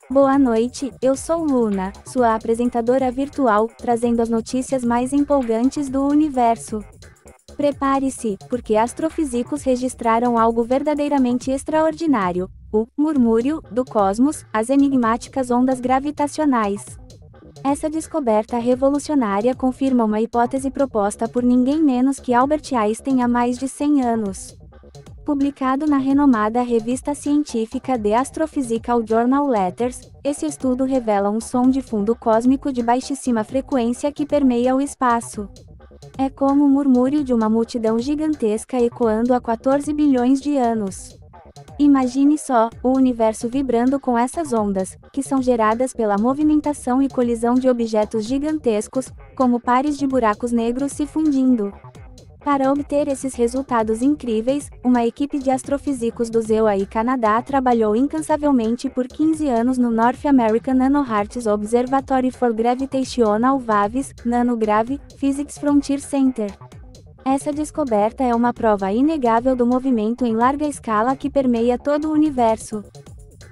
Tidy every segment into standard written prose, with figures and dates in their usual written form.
Boa noite, eu sou Luna, sua apresentadora virtual, trazendo as notícias mais empolgantes do universo. Prepare-se, porque astrofísicos registraram algo verdadeiramente extraordinário: o murmúrio do cosmos, as enigmáticas ondas gravitacionais. Essa descoberta revolucionária confirma uma hipótese proposta por ninguém menos que Albert Einstein há mais de 100 anos. Publicado na renomada revista científica The Astrophysical Journal Letters, esse estudo revela um som de fundo cósmico de baixíssima frequência que permeia o espaço. É como o murmúrio de uma multidão gigantesca ecoando há 14 bilhões de anos. Imagine só, o universo vibrando com essas ondas, que são geradas pela movimentação e colisão de objetos gigantescos, como pares de buracos negros se fundindo. Para obter esses resultados incríveis, uma equipe de astrofísicos do ZEUA e Canadá trabalhou incansavelmente por 15 anos no North American Nanohearts Observatory for Gravitational Waves, NanoGrav, Physics Frontier Center. Essa descoberta é uma prova inegável do movimento em larga escala que permeia todo o universo.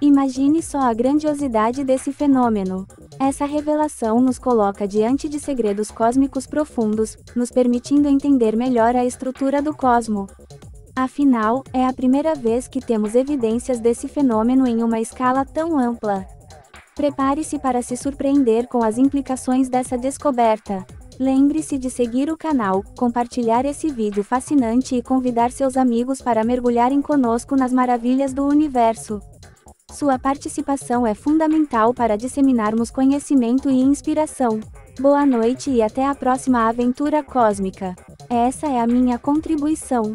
Imagine só a grandiosidade desse fenômeno. Essa revelação nos coloca diante de segredos cósmicos profundos, nos permitindo entender melhor a estrutura do cosmo. Afinal, é a primeira vez que temos evidências desse fenômeno em uma escala tão ampla. Prepare-se para se surpreender com as implicações dessa descoberta. Lembre-se de seguir o canal, compartilhar esse vídeo fascinante e convidar seus amigos para mergulharem conosco nas maravilhas do universo. Sua participação é fundamental para disseminarmos conhecimento e inspiração. Boa noite e até a próxima aventura cósmica. Essa é a minha contribuição.